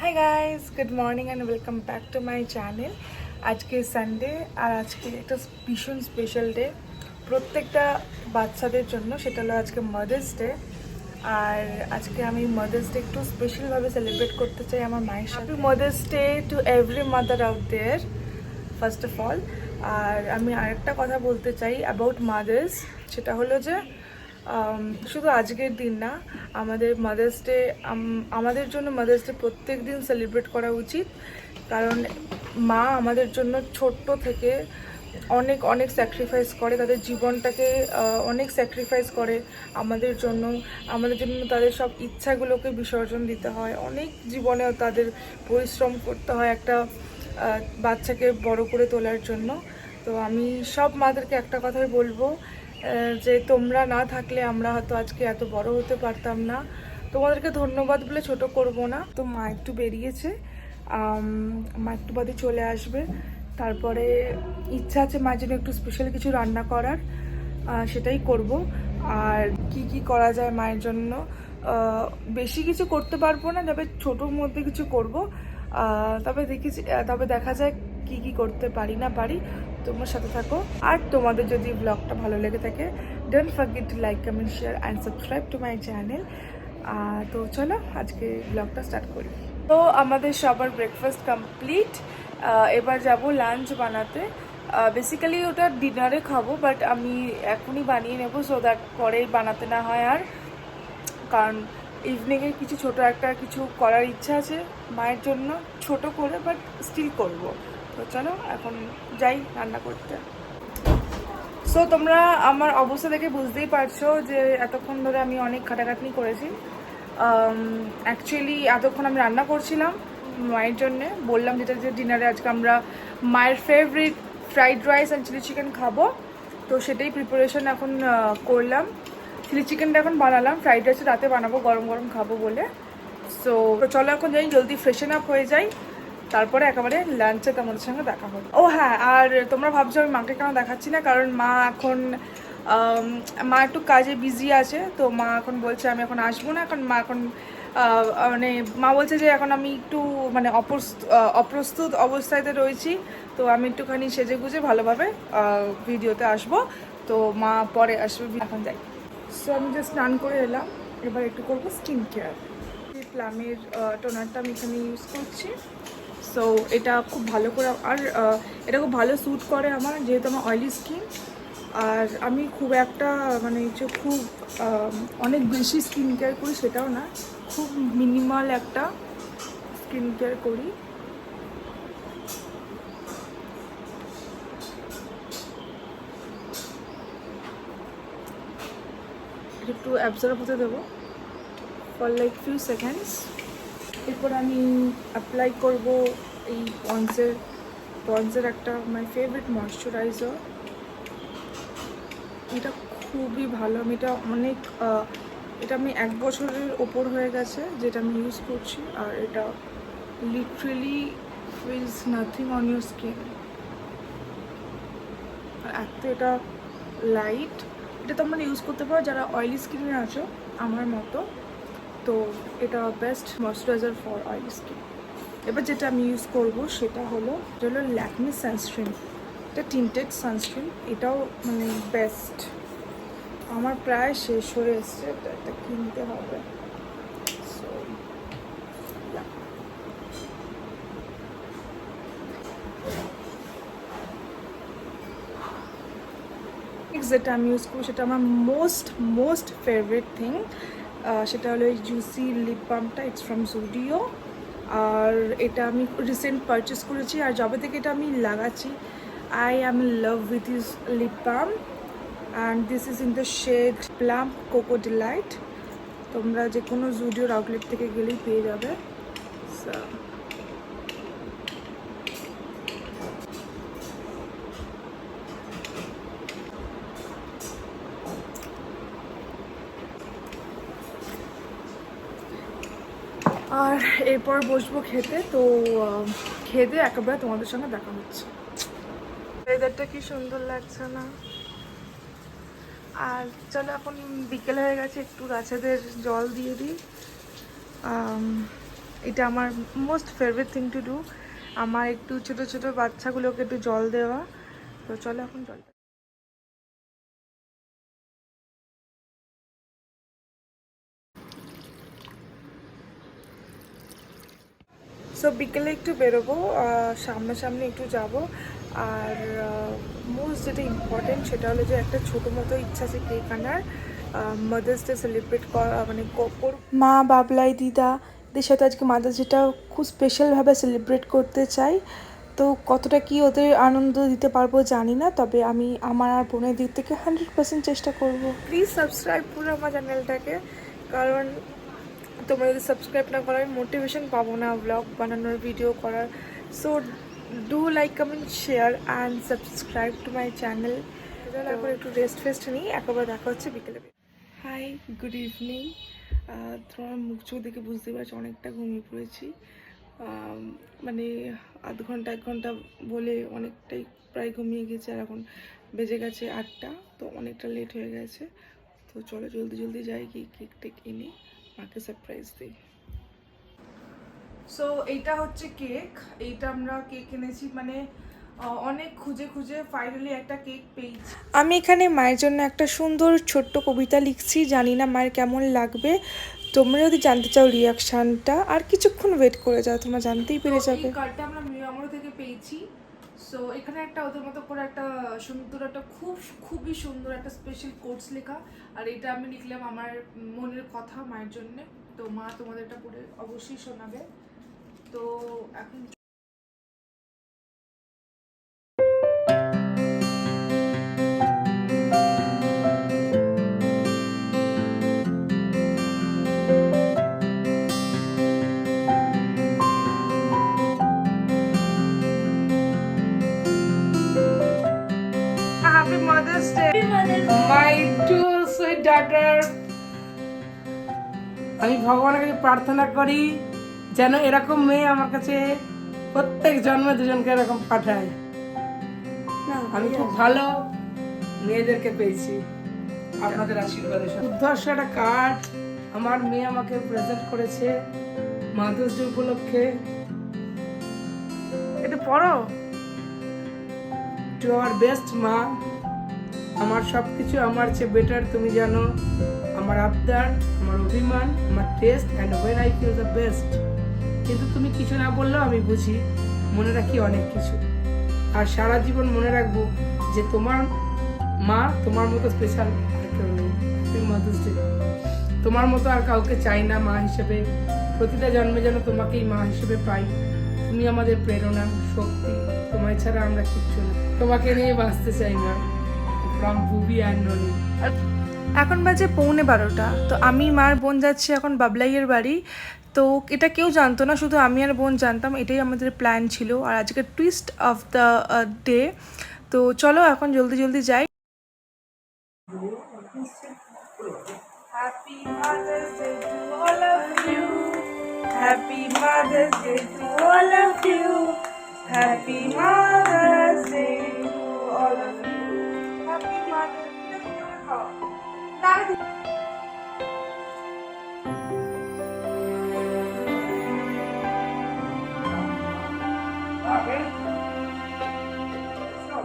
Hi guys, good morning and welcome back to my channel. আজকে Sunday আর আজকে একটা ভীষণ স্পেশাল ডে প্রত্যেকটা বাচ্চাদের জন্য। সেটা হলো আজকে মাদার্স ডে। আর আজকে আমি মাদার্স ডে একটু স্পেশালভাবে সেলিব্রেট করতে চাই আমার মায়ের সাথে। Mother's day to every mother out there first of all. আর আমি আরেকটা কথা বলতে চাই অ্যাবাউট মাদার্স, সেটা হলো যে শুধু আজকের দিন না, আমাদের মাদার্স ডে আমাদের জন্য মাদার্স ডে প্রত্যেক দিন সেলিব্রেট করা উচিত। কারণ মা আমাদের জন্য ছোট্ট থেকে অনেক অনেক স্যাক্রিফাইস করে, তাদের জীবনটাকে অনেক স্যাক্রিফাইস করে আমাদের জন্য। তাদের সব ইচ্ছাগুলোকে বিসর্জন দিতে হয়, অনেক জীবনেও তাদের পরিশ্রম করতে হয় একটা বাচ্চাকে বড় করে তোলার জন্য। তো আমি সব মাদেরকে একটা কথাই বলবো, যে তোমরা না থাকলে আমরা হয়তো আজকে এত বড় হতে পারতাম না। তোমাদেরকে ধন্যবাদ বলে ছোট করব না। তো মা একটু বেরিয়েছে, মা একটু বাদে চলে আসবে। তারপরে ইচ্ছা আছে মায়ের জন্য একটু স্পেশাল কিছু রান্না করার, সেটাই করব। আর কি কি করা যায় মায়ের জন্য, বেশি কিছু করতে পারবো না, তবে ছোটোর মধ্যে কিছু করব। তবে দেখা যায় কি কি করতে পারি না পারি। তোমার সাথে থাকো। আর তোমাদের যদি ব্লগটা ভালো লেগে থাকে, don't forget to like, comment, share and subscribe to my channel. তো চলো আজকে ব্লগটা স্টার্ট করি। তো আমাদের সবার ব্রেকফাস্ট কমপ্লিট। এবার যাব লাঞ্চ বানাতে। বেসিক্যালি ওটা ডিনারে খাবো, বাট আমি এখনই বানিয়ে নেবো, সো দ্যাট পরে বানাতে না হয়। আর কারণ ইভিনিংয়ে কিছু ছোট একটা কিছু করার ইচ্ছা আছে মায়ের জন্য, ছোট করে, বাট স্টিল করব। তো চলো এখন যাই রান্না করতে। সো তোমরা আমার অবস্থা দেখে বুঝতেই পারছো যে এতক্ষণ ধরে আমি অনেক খাটাখাটনি করেছি। অ্যাকচুয়ালি এতক্ষণ আমি রান্না করছিলাম মায়ের জন্যে। বললাম যেটা যে ডিনারে আজকে আমরা মায়ের favourite fried rice and chilli chicken খাবো। তো সেটাই প্রিপারেশন এখন করলাম। চিলি চিকেনটা এখন বানালাম, ফ্রাইড রাইসটা রাতে বানাবো, গরম গরম খাবো বলে। সো চলো এখন যাই, জলদি ফ্রেশন আপ হয়ে যাই, তারপরে একেবারে লাঞ্চে তোমাদের সঙ্গে দেখা হবে। ও হ্যাঁ, আর তোমরা ভাবছো আমি মাকে কেন দেখাচ্ছি না, কারণ মা একটু কাজে বিজি আছে। তো মা এখন বলছে আমি এখন আসবো না, এখন মা এখন মানে মা বলছে যে এখন আমি একটু মানে অপ্রস্তুত অবস্থাতে রয়েছি। তো আমি একটুখানি সেজে গুজে ভালোভাবে ভিডিওতে আসবো। তো মা পরে আসবে, এখন যাই। সো আমি জাস্ট স্নান করে এলাম, এবার একটু করবো স্কিন কেয়ার। প্লামের টোনারটা আমি এখানে ইউজ করছি। সো এটা খুব ভালো করে, আর এটা খুব ভালো স্যুট করে আমার, যেহেতু আমার অয়েলি স্কিন। আর আমি খুব একটা মানে যে খুব অনেক বেশি স্কিন কেয়ার করি সেটাও না, খুব মিনিমাল একটা স্কিন কেয়ার করি। একটু অ্যাবজর্ব হতে দেবো ফর লাইক ফিউ সেকেন্ডস। এরপর আমি অ্যাপ্লাই করবো এই পন্সের একটা মাই ফেভারিট ময়শ্চারাইজার। এটা খুবই ভালো, আমি এটা আমি 1 বছরের ওপর হয়ে গেছে যেটা আমি ইউজ করছি। আর এটা literally feels nothing on your skin. আর এটা লাইট, এটা তোমরা ইউজ করতে পারো যারা অয়েলি স্কিনে আছো আমার মতো। তো এটা best moisturiser for oily skin. এবার যেটা আমি ইউজ করবো সেটা হলো ল্যাকমি সানস্ক্রিন। এটা টিন্টেড সানস্ক্রিন, এটাও মানে বেস্ট। আমার প্রায় শেষ হয়ে এসছে, এটা কিনতে হবে। সো যেটা আমি ইউজ করবো সেটা আমার মোস্ট ফেভারিট থিং, সেটা হলো এই জুসি লিপ বামটা। It's from Zudio. আর এটা আমি রিসেন্ট পারচেস করেছি, আর যবে থেকে এটা আমি লাগাচ্ছি, I am in love with this lip balm. And this is in the shade plum cocoa delight. তোমরা যে কোনো জুডিওর আউটলেট থেকে গেলেই পেয়ে যাবে। আর এরপর বসবো খেতে। তো খেতে একেবারে তোমাদের সঙ্গে দেখা হচ্ছে। ওয়েদারটা কি সুন্দর লাগছে না? আর চলো এখন বিকেল হয়ে গেছে, একটু গাছেদের জল দিয়ে দিই। এটা আমার most favourite thing to do, আমার একটু ছোট ছোট বাচ্চাগুলোকে একটু জল দেওয়া। তো চলো এখন জল। সো বিকেলে একটু বেরোবো, সামনাসামনি একটু যাব। আর মোস্ট যেটা ইম্পর্টেন্ট সেটা হলো যে একটা ছোটো মতো ইচ্ছা আছে কেক আনার, মাদার্স ডে সেলিব্রেট করা, মানে মা বাবলাই দিদা এদের সাথে আজকে মাদার্স ডেটা খুব স্পেশালভাবে সেলিব্রেট করতে চাই। তো কতটা কি ওদের আনন্দ দিতে পারবো জানি না, তবে আমি আমার আর বোনের দিক থেকে 100% চেষ্টা করব। প্লিজ সাবস্ক্রাইব করো আমার চ্যানেলটাকে, কারণ তোমরা যদি সাবস্ক্রাইব না করো আমি মোটিভেশন পাবো না ব্লগ বানানোর, ভিডিও করার। So do like, comment, share and subscribe to my channel. তারপর একটু রেস্ট ফেস্ট নিই, একবার দেখা হচ্ছে বিকেলে। Hi, good evening. তোমার মুখ চোখ দেখে বুঝতে পারছি অনেকটা ঘুমিয়ে পড়েছি। মানে আধ ঘন্টা 1 ঘন্টা বলে অনেকটাই প্রায় ঘুমিয়ে গেছে। আর এখন বেজে গেছে 8টা, তো অনেকটা লেট হয়ে গেছে। তো চলো জলদি জলদি যাই, কি কেক টেক কিনে মাকে সারপ্রাইজ দিই। সো এইটা হচ্ছে কেক, এইটা আমরা কেক এনেছি, মানে অনেক খুঁজে খুঁজে ফাইনালি একটা কেক পেয়েছি। আমি এখানে মায়ের জন্য একটা সুন্দর ছোট্ট কবিতা লিখছি, জানি না মায়ের কেমন লাগবে। তোমরা যদি জানতে চাও রিয়াকশানটা, আর কিছুক্ষণ ওয়েট করে যাও, তোমরা জানতেই পেরে যাবে। এই কার্ডটা আমরা মিয়ামোর থেকে পেয়েছি। সো এখানে একটা ওদের মতো করে একটা সুন্দর একটা খুবই সুন্দর একটা স্পেশাল কোটস লেখা, আর এটা আমি লিখলাম আমার মনের কথা মায়ের জন্য। তো মা তোমাদের এটা পড়ে অবশ্যই শোনাবে। তো এখন Happy Mother's Day, my two sweet daughter. আমি ভগবানের কাছে প্রার্থনা করি যেন এরকম মেয়ে আমার কাছে প্রত্যেক জন্মে দুজনকে এরকম পাঠায়। আমি খুব ভালো মেয়েদেরকে পেয়েছি আপনাদের আশীর্বাদে। উদ্দর্শ একটা কার্ড আমার মেয়ে আমাকে প্রেজেন্ট করেছে মাদার্স ডে উপলক্ষে। এটা পড়ো। টু আওয়ার বেস্ট মা, আমার সবকিছু আমার চেয়ে বেটার তুমি জানো, আমার আবদার, আমার অভিমান, আমার taste and when I feel the best. কিন্তু তুমি কিছু না বললেও আমি বুঝি, মনে রাখি অনেক কিছু। আর সারা জীবন মনে রাখবো যে তোমার মা তোমার মতো স্পেশাল আর কেউ নেই। তুমি মাদার্স ডে, তোমার মতো আর কাউকে চাই না মা হিসেবে। প্রতিটা জন্মে যেন তোমাকেই মা হিসেবে পাই। তুমি আমাদের প্রেরণা, শক্তি, তোমায় ছাড়া আমরা কিচ্ছু না। তোমাকে নিয়ে বাঁচতে চাই মা। ফ্রম বুবি অ্যান্ড ননি। এখন বাজে 11:15। তো আমি মার বোন যাচ্ছি এখন বাবলাইয়ের বাড়ি। তো এটা কেউ জানতো না, শুধু আমি আর বোন জানতাম, এটাই আমাদের প্ল্যান ছিল। আর আজকে টুইস্ট অফ দ্য ডে। তো চলো এখন জলদি জলদি যাই। Happy Mother's Day to all of you. Happy Mother's Day to all of you. Happy Mother's Day to all of you. Happy Mother's Day to all. Okay. So.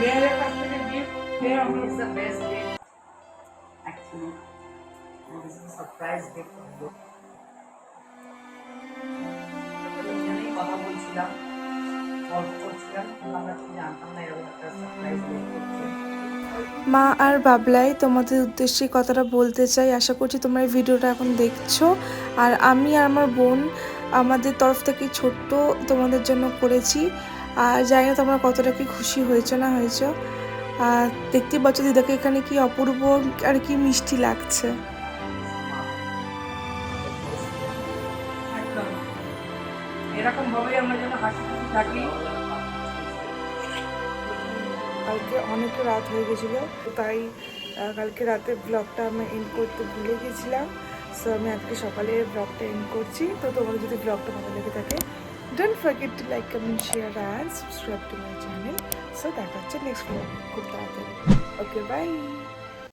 মেয়ের কাছ থেকে gift পেয়ে আমি It's the best gift, actually. And this is a surprise gift for you. এখানেই কথা বলছিলাম, গল্প করছিলাম, আমরা তো জানতাম না এরকম একটা সারপ্রাইজ গিফট করছে। মা আর বাবলাই তোমাদের উদ্দেশ্যে কথাটা বলতে চাই। আশা করছি তোমরা এই ভিডিওটা এখন দেখছো। আর আমি আর আমার বোন আমাদের তরফ থেকে ছোট্ট তোমাদের জন্য করেছি। আর জানি না তোমরা কতটা কি খুশি হয়েছো না হয়েছো। আর দেখতে পাচ্ছ দিদাকে এখানে কি অপূর্ব আর কি মিষ্টি লাগছে। একদম এরকম ভাবেই আমরা যেন হাসি খুশি থাকি। কালকে অনেক রাত হয়ে গেছিলো, তাই কালকে রাতে ব্লগটা আমি এন্ড করতে ভুলে গেছিলাম। সো আমি আজকে সকালে ব্লগটা এন্ড করছি। তো তোমার যদি ব্লগটা ভালো লেগে থাকে, don't forget to like, comment, share and subscribe to my channel. So দেখা হচ্ছে নেক্সট ব্লগ খুব তাড়াতাড়ি। ওকে, বাই।